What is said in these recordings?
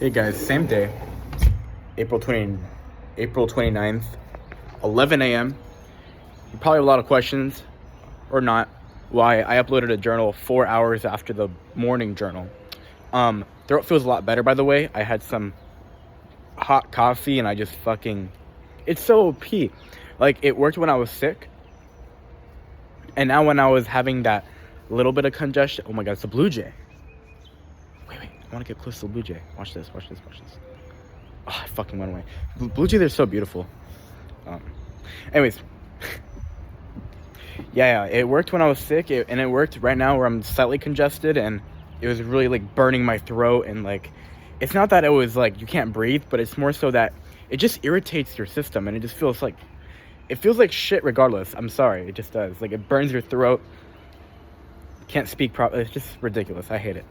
Hey guys, same day, April 20, April 29th, 11 a.m. You probably have a lot of questions, or not, why I uploaded a journal 4 hours after the morning journal. Throat feels a lot better, by the way. I had some hot coffee and I just fucking, it's so OP. Like, it worked when I was sick, and now when I was having that little bit of congestion, oh my god, it's a blue jay. Wait, I want to get close to the blue jay. Watch this. Oh, I fucking went away. Blue jays are so beautiful. Anyways, yeah, it worked when I was sick, and it worked right now where I'm slightly congested, and it was really like burning my throat, and like, it's not that it was like you can't breathe, but it's more so that it just irritates your system, and it just feels like, it feels like shit regardless. I'm sorry, it just does. Like, it burns your throat. Can't speak properly. It's just ridiculous. I hate it.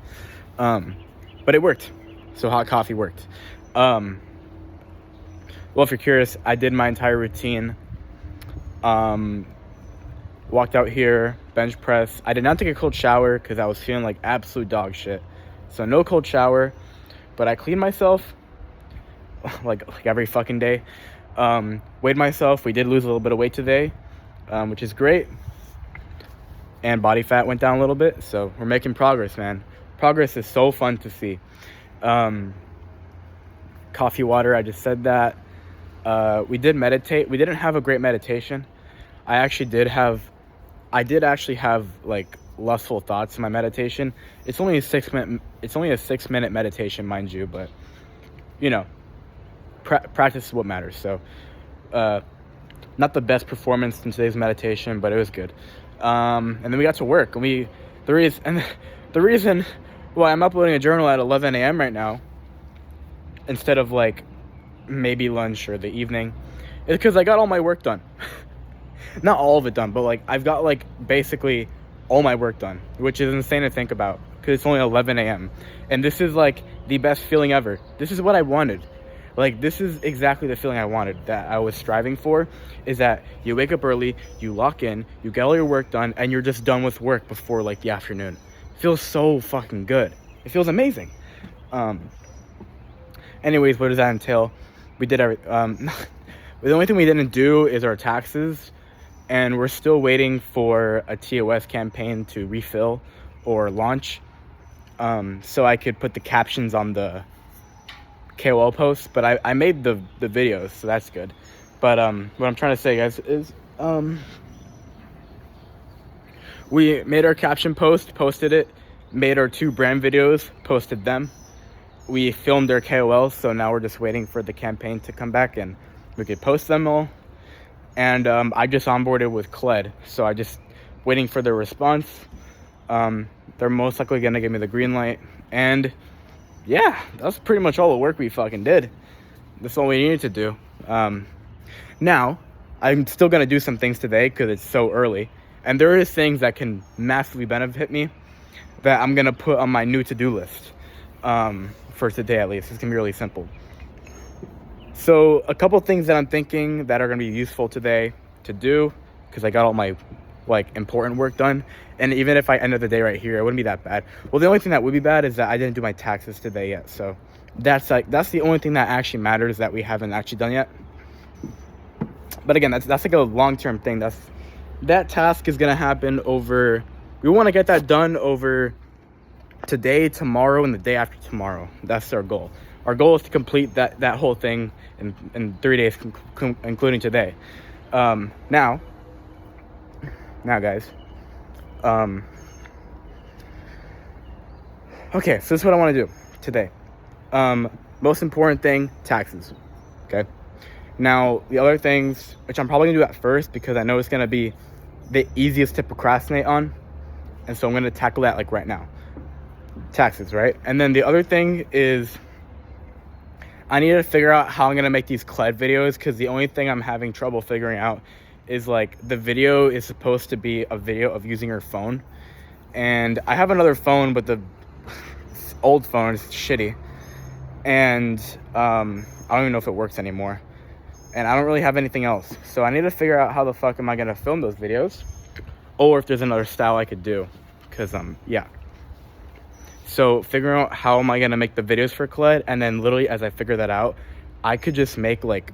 But it worked. So hot coffee worked. Well, if you're curious, I did my entire routine. Walked out here, bench press. I did not take a cold shower because I was feeling like absolute dog shit. So no cold shower, but I cleaned myself like every fucking day. Weighed myself. We did lose a little bit of weight today, which is great. And body fat went down a little bit. So we're making progress, man. Progress is so fun to see. Coffee, water, I just said that. We did meditate. We didn't have a great meditation. I did actually have like lustful thoughts in my meditation. It's only a 6-minute meditation, mind you, but you know, practice is what matters. So not the best performance in today's meditation, but it was good. And then we got to work, and the reason why I'm uploading a journal at 11 a.m. right now instead of like maybe lunch or the evening is because I got all my work done. Not all of it done, but like I've got like basically all my work done, which is insane to think about because it's only 11 a.m. and this is like the best feeling ever. This is what I wanted. Like, this is exactly the feeling I wanted, that I was striving for, is that you wake up early, you lock in, you get all your work done, and you're just done with work before like the afternoon. It feels so fucking good. It feels amazing. Anyways, what does that entail? We did the only thing we didn't do is our taxes, and we're still waiting for a TOS campaign to refill or launch, so I could put the captions on the KOL posts. But I made the videos, so that's good. But what I'm trying to say, guys, is we made our caption post, posted it, made our 2 brand videos, posted them. We filmed their KOLs, so now we're just waiting for the campaign to come back and we could post them all. And I just onboarded with Kled, so I just waiting for their response. They're most likely gonna give me the green light, and yeah, that's pretty much all the work we fucking did. That's all we needed to do. Now, I'm still gonna do some things today because it's so early, and there is things that can massively benefit me that I'm gonna put on my new to-do list for today at least. It's gonna be really simple. So a couple things that I'm thinking that are gonna be useful today to do, because I got all my like important work done, and even if I ended the day right here, it wouldn't be that bad. Well, the only thing that would be bad is that I didn't do my taxes today yet, so that's the only thing that actually matters that we haven't actually done yet. But again, that's like a long-term thing. That task is gonna happen over, we want to get that done over today, tomorrow, and the day after tomorrow. That's our goal. Our goal is to complete that whole thing in 3 days, including today. Now guys, okay, so this is what I want to do today. Most important thing, taxes. Okay, now the other things, which I'm probably gonna do at first because I know it's gonna be the easiest to procrastinate on, and so I'm gonna tackle that like right now. Taxes, right? And then the other thing is I need to figure out how I'm gonna make these Kled videos, because the only thing I'm having trouble figuring out is like the video is supposed to be a video of using your phone, and I have another phone, but the old phone is shitty, and I don't even know if it works anymore, and I don't really have anything else. So I need to figure out how the fuck am I gonna film those videos, or if there's another style I could do, because yeah. So figuring out how am I gonna make the videos for Khaled, and then literally as I figure that out, I could just make like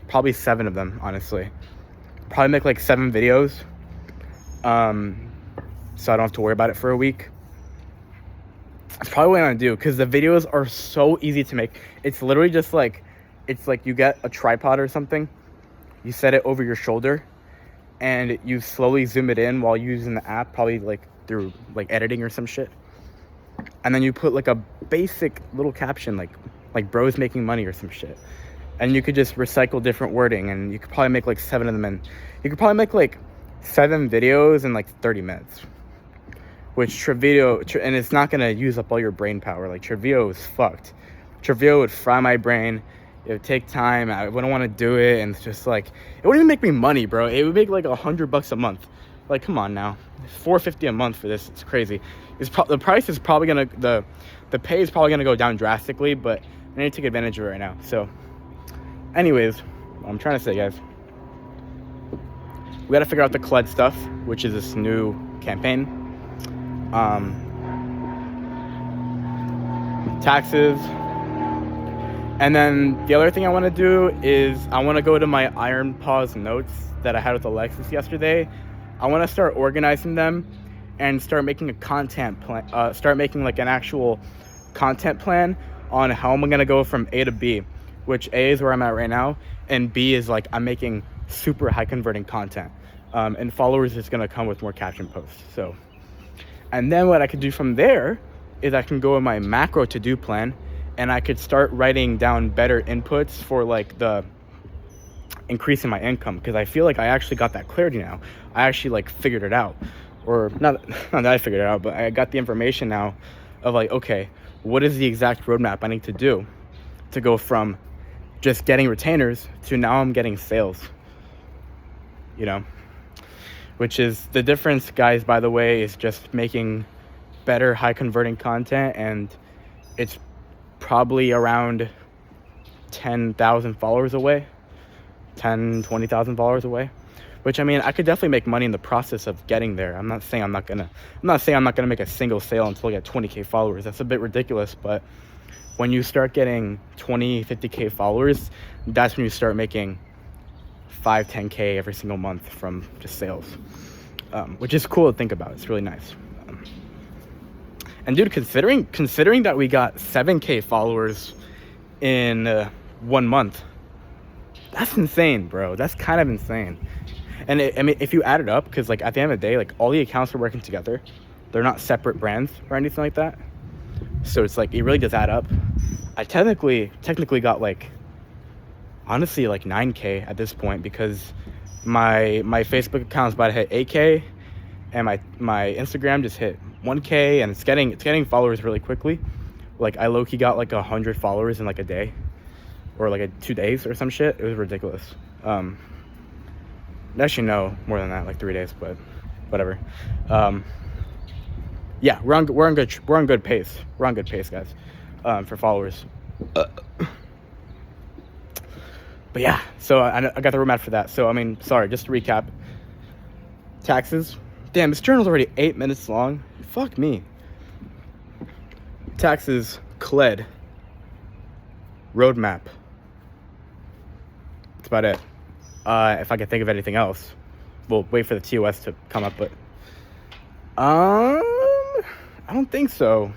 probably 7 of them, honestly. Probably make like 7 videos, so I don't have to worry about it for a week. That's probably what I'm gonna do, because the videos are so easy to make. It's literally just like, it's like you get a tripod or something, you set it over your shoulder, and you slowly zoom it in while using the app, probably like through like editing or some shit. And then you put like a basic little caption, like bros making money or some shit. And you could just recycle different wording, and you could probably make like 7 of them, and you could probably make like 7 videos in like 30 minutes. Which Trivideo, and it's not gonna use up all your brain power. Like Trivideo is fucked. Trivideo would fry my brain. It would take time. I wouldn't want to do it, and it's just like, it wouldn't even make me money, bro. It would make like $100 a month. Like, come on now, $450 a month for this. It's crazy. The price is probably gonna, the pay is probably gonna go down drastically, but I need to take advantage of it right now. So, anyways, what I'm trying to say, guys, we got to figure out the Khaled stuff, which is this new campaign. Taxes. And then the other thing I want to do is I want to go to my Iron Paws notes that I had with Alexis yesterday. I want to start organizing them and start making a content plan, start making like an actual content plan on how I'm going to go from A to B, which A is where I'm at right now, and B is like I'm making super high converting content, and followers is going to come with more caption posts. So, and then what I could do from there is I can go in my macro to-do plan, and I could start writing down better inputs for like the increasing my income, because I feel like I actually got that clarity now. I actually like figured it out, or not that I figured it out, but I got the information now of like, okay, what is the exact roadmap I need to do to go from just getting retainers to now I'm getting sales, you know, which is the difference, guys, by the way, is just making better high converting content, and it's probably around 10,000 followers away, 20,000 followers away, which, I mean, I could definitely make money in the process of getting there. I'm not saying I'm not gonna make a single sale until I get 20k followers. That's a bit ridiculous, but when you start getting 20, 50k followers, that's when you start making 5, 10k every single month from just sales, which is cool to think about. It's really nice. And dude, considering that we got 7k followers in 1 month, that's insane, bro. That's kind of insane. And I mean, if you add it up, because like at the end of the day, like all the accounts are working together, they're not separate brands or anything like that. So it's like, it really does add up. I technically got like, honestly, like 9k at this point, because my Facebook account's about to hit 8k, and my Instagram just hit 1k, and it's getting followers really quickly. Like I low-key got like 100 followers in like a day, or like 2 days or some shit. It was ridiculous. Actually, no, more than that, like 3 days, but whatever. Yeah, we're on good pace. We're on good pace, guys, for followers. But yeah, so I got the roadmap for that. So I mean, sorry, just to recap. Taxes. Damn, this journal's already 8 minutes long. Fuck me. Taxes, Khaled, roadmap. That's about it. If I can think of anything else, we'll wait for the TOS to come up, but I don't think so.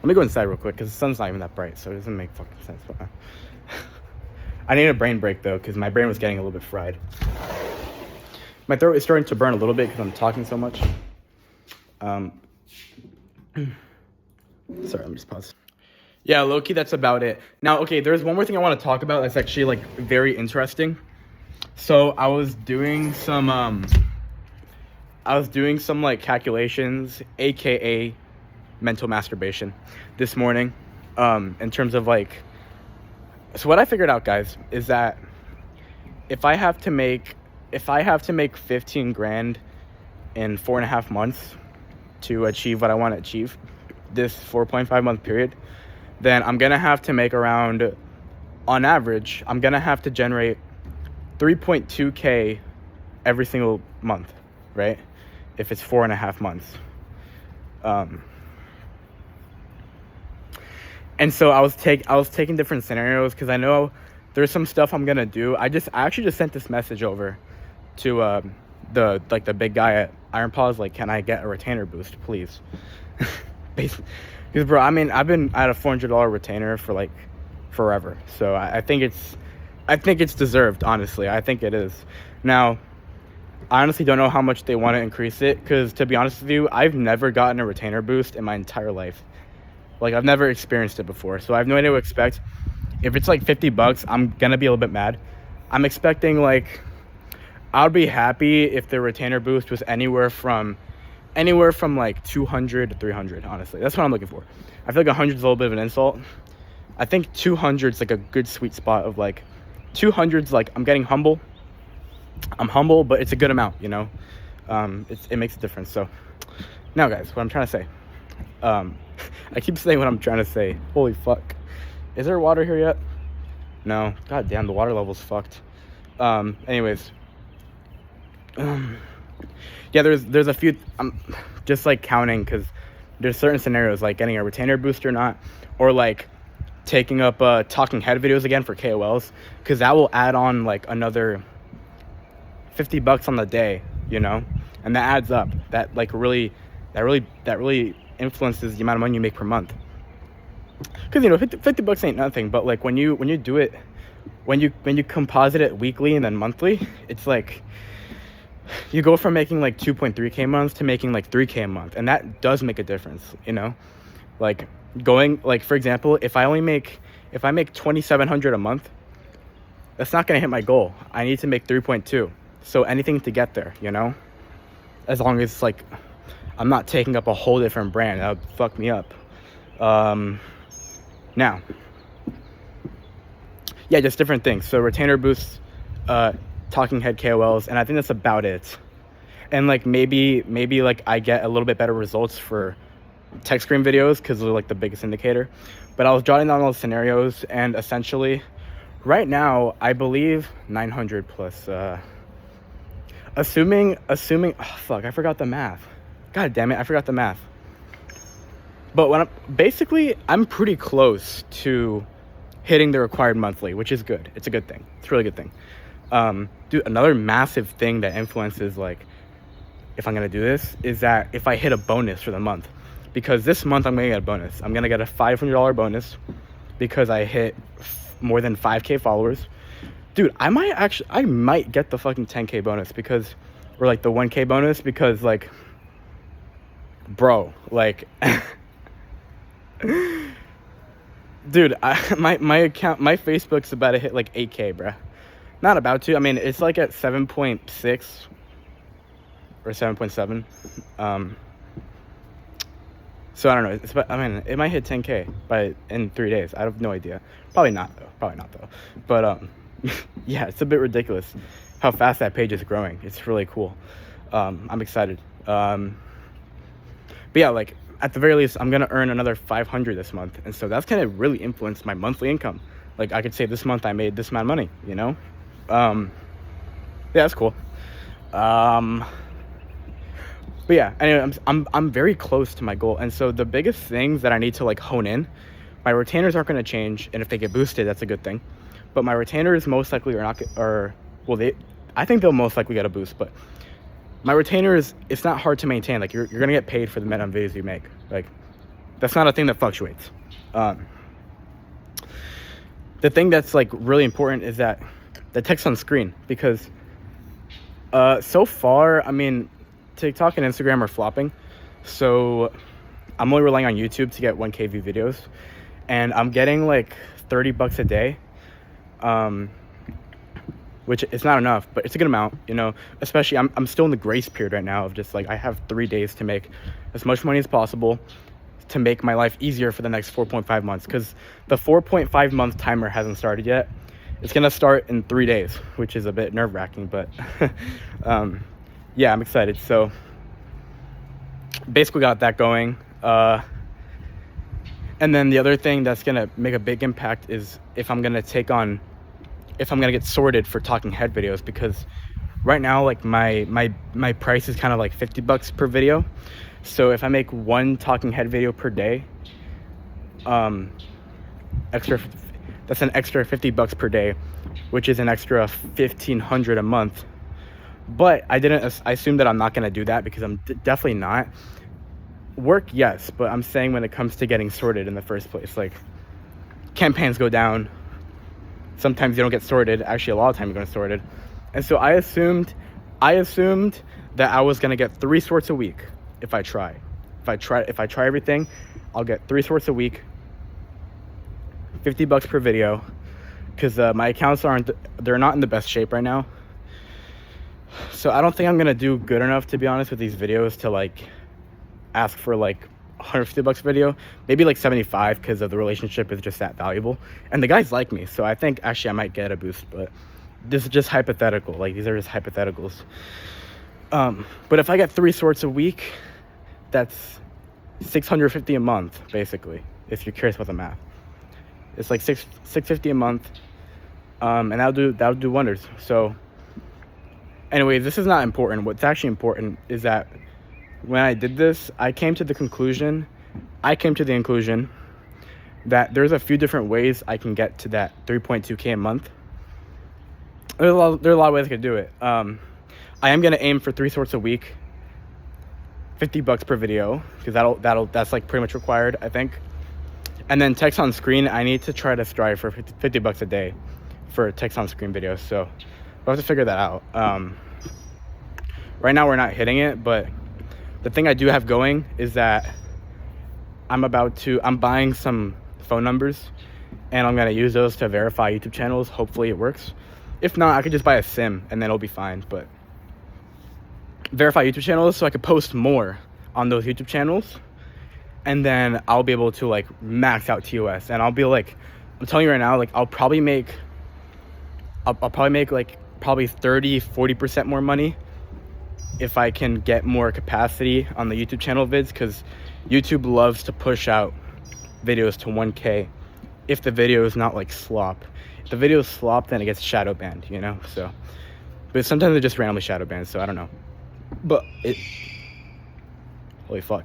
Let me go inside real quick, because the sun's not even that bright, so it doesn't make fucking sense. But I need a brain break though, because my brain was getting a little bit fried. My throat is starting to burn a little bit because I'm talking so much. Sorry, let me just pause. Yeah, low-key, that's about it. Now, okay, there's one more thing I want to talk about that's actually like very interesting. So I was doing some like calculations, aka mental masturbation, this morning, in terms of like, so what I figured out, guys, is that if I have to make 15 grand in 4.5 months to achieve what I want to achieve, this 4.5 month period, then I'm gonna have to make around, on average, I'm gonna have to generate 3.2k every single month, right? If it's 4.5 months. And so I was taking different scenarios because I know there's some stuff I'm gonna do. I actually just sent this message over to the big guy at Iron Paws, like, can I get a retainer boost, please? Because bro, I mean, I've been at a $400 retainer for like forever, so I think it's deserved. Honestly, I think it is. Now, I honestly don't know how much they want to increase it, because to be honest with you, I've never gotten a retainer boost in my entire life. Like, I've never experienced it before, so I have no idea what to expect. If it's like $50, I'm gonna be a little bit mad. I'm expecting, like, I'd be happy if the retainer boost was anywhere from like 200 to 300. Honestly, that's what I'm looking for. I feel like 100 is a little bit of an insult. I think 200 is like a good sweet spot of like 200's like I'm getting humble. I'm humble, but it's a good amount, you know. It makes a difference. So now, guys, what I'm trying to say. I keep saying what I'm trying to say. Holy fuck. Is there water here yet? No. God damn, the water level's fucked. Anyways. Yeah, there's a few. I'm just like counting, because there's certain scenarios like getting a retainer boost or not, or like taking up talking head videos again for KOLs, because that will add on like another $50 on the day, you know, and that adds up. That really influences the amount of money you make per month. Because, you know, $50 ain't nothing, but like when you do it, when you composite it weekly and then monthly, it's like you go from making like 2.3k a month to making like 3k a month, and that does make a difference, you know. Like going, like, for example, if I make 2,700 a month, that's not gonna hit my goal. I need to make 3.2. So anything to get there, you know, as long as like I'm not taking up a whole different brand, that would fuck me up. Now, yeah, just different things. So retainer boosts, talking head KOLs, and I think that's about it. And like maybe like I get a little bit better results for tech screen videos, because they're like the biggest indicator. But I was jotting down those scenarios, and essentially right now I believe 900 plus, assuming oh fuck, I forgot the math. God damn it, I forgot the math. But I'm pretty close to hitting the required monthly, which is good. It's a good thing. It's a really good thing. Dude, another massive thing that influences like if I'm gonna do this is that if I hit a bonus for the month, because this month I'm gonna get a bonus. I'm gonna get a $500 bonus because I hit more than 5k followers. Dude, I might get the fucking 10k bonus, because, or like the 1k bonus, because like, bro, like dude, my account, my Facebook's about to hit like 8k, bruh. Not about to. I mean, it's like at 7.6 or 7.7. So I don't know. I mean, it might hit 10k in 3 days. I have no idea. Probably not though. But yeah, it's a bit ridiculous how fast that page is growing. It's really cool. I'm excited. But yeah, like at the very least, I'm gonna earn another 500 this month, and so that's gonna really influence my monthly income. Like I could say this month I made this amount of money, you know. Yeah, that's cool. But yeah, anyway, I'm very close to my goal, and so the biggest things that I need to like hone in, my retainers aren't going to change, and if they get boosted, that's a good thing. But my retainers most likely I think they'll most likely get a boost. But my retainers, it's not hard to maintain. Like you're gonna get paid for the amount of videos you make. Like that's not a thing that fluctuates. The thing that's like really important is that the text on screen, because so far, I mean, TikTok and Instagram are flopping, so I'm only relying on YouTube to get 1k view videos, and I'm getting like $30 a day, which is not enough, but it's a good amount, you know. Especially I'm still in the grace period right now of just like I have 3 days to make as much money as possible to make my life easier for the next 4.5 months, because the 4.5 month timer hasn't started yet. It's gonna start in 3 days, which is a bit nerve-wracking, but yeah, I'm excited. So basically got that going. And then the other thing that's gonna make a big impact is if I'm gonna get sorted for talking head videos, because right now like my price is kind of like $50 per video. So if I make one talking head video per day, an extra $50 per day, which is an extra $1,500 a month. But I assume that I'm not going to do that, because I'm definitely not. Work, yes, but I'm saying when it comes to getting sorted in the first place, like, campaigns go down. Sometimes you don't get sorted. Actually, a lot of time you don't get sorted. And so I assumed that I was going to get 3 sorts a week if I try. If I try everything, I'll get 3 sorts a week, $50 per video, because my accounts they're not in the best shape right now. So I don't think I'm gonna do good enough, to be honest, with these videos to like ask for like $150 a video, maybe like 75, because of the relationship is just that valuable, and the guys like me, so I think actually I might get a boost. But this is just hypothetical. Like, these are just hypotheticals. But if I get 3 sorts a week, that's $650 a month, basically, if you're curious about the math. It's like $650 a month, and that'll do wonders. So anyways, this is not important. What's actually important is that when I did this, I came to the conclusion that there's a few different ways I can get to that 3.2K a month. There are a lot of ways I could do it. I am gonna aim for 3 sorts a week, $50 per video, because that's like pretty much required, I think. And then text on screen, I need to try to strive for $50 a day for text on screen videos. So we'll have to figure that out. Right now we're not hitting it, but the thing I do have going is that I'm buying some phone numbers, and I'm gonna use those to verify YouTube channels. Hopefully it works. If not, I could just buy a SIM and then it'll be fine. But verify YouTube channels so I could post more on those YouTube channels, and then I'll be able to like max out TOS. And I'll be like, I'm telling you right now, like I'll probably make like 30-40% more money if I can get more capacity on the YouTube channel vids, because YouTube loves to push out videos to 1K if the video is not like slop. If the video is slop, then it gets shadow banned, you know? So, but sometimes it just randomly shadow bans, so I don't know. But holy fuck.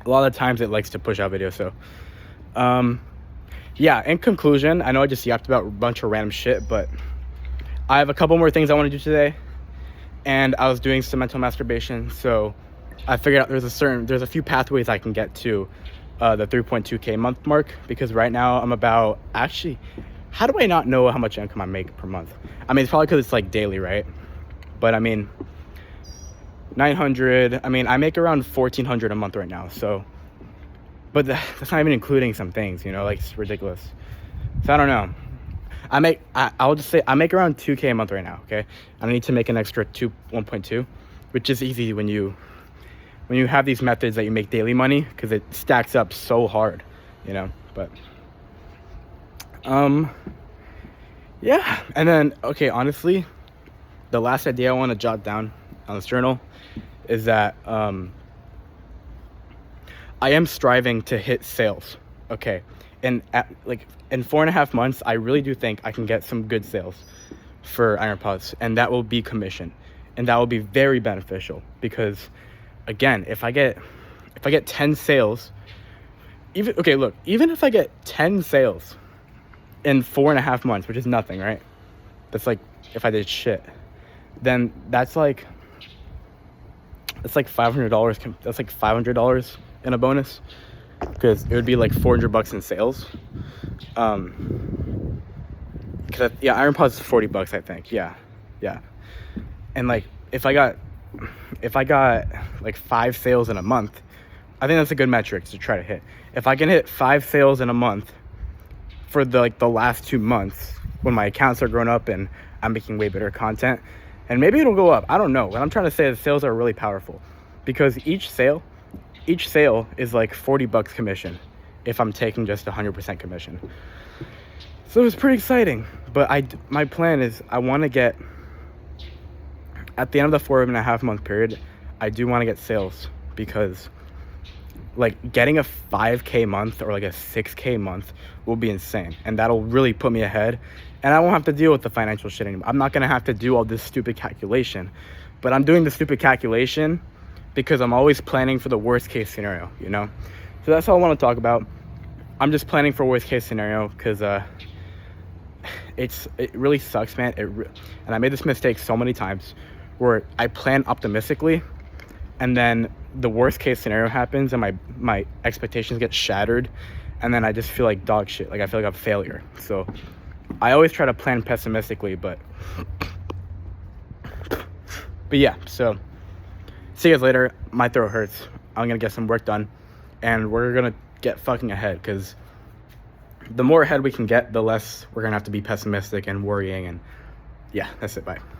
A lot of times it likes to push out videos. So yeah, in conclusion, I know I just yapped about a bunch of random shit, but I have a couple more things I want to do today, and I was doing some mental masturbation, so I figured out there's a few pathways I can get to the 3.2K month mark, because right now I'm about, actually, how do I not know how much income I make per month? I mean, it's probably because it's like daily, right? But I mean, 900, I mean, I make around 1,400 a month right now, so, but that's not even including some things, you know, like, it's ridiculous. So I don't know. I'll just say I make around 2K a month right now, okay? I need to make an extra 1.2, which is easy when you have these methods that you make daily money, because it stacks up so hard, you know. But yeah. And then, okay, honestly, the last idea I want to jot down on this journal is that I am striving to hit sales, okay? And in 4.5 months, I really do think I can get some good sales for IronPods, and that will be commission, and that will be very beneficial, because again, if I get 10 sales, even if I get 10 sales in 4.5 months, which is nothing, right? That's like, if I did shit, then that's like $500. That's like $500 in a bonus, because it would be like $400 in sales. Because IronPods is $40, I think. Yeah. And like, if I got like 5 sales in a month, I think that's a good metric to try to hit. If I can hit 5 sales in a month for the last 2 months, when my accounts are grown up and I'm making way better content, and maybe it'll go up, I don't know. What I'm trying to say is sales are really powerful, because each sale is like $40 commission if I'm taking just 100% commission. So it's pretty exciting. But my plan is, I want to get, at the end of the 4.5 month period, I do want to get sales, because like getting a 5K month or like a 6K month will be insane, and that'll really put me ahead, and I won't have to deal with the financial shit anymore. I'm not gonna have to do all this stupid calculation, but I'm doing the stupid calculation because I'm always planning for the worst case scenario, you know? So that's all I want to talk about. I'm just planning for worst case scenario because it really sucks, man. And I made this mistake so many times where I plan optimistically, and then the worst case scenario happens, and my expectations get shattered, and then I just feel like dog shit. Like I feel like I'm a failure. So I always try to plan pessimistically, but yeah. So see you guys later. My throat hurts. I'm gonna get some work done, and we're gonna get fucking ahead, because the more ahead we can get, the less we're gonna have to be pessimistic and worrying. And yeah, that's it. Bye.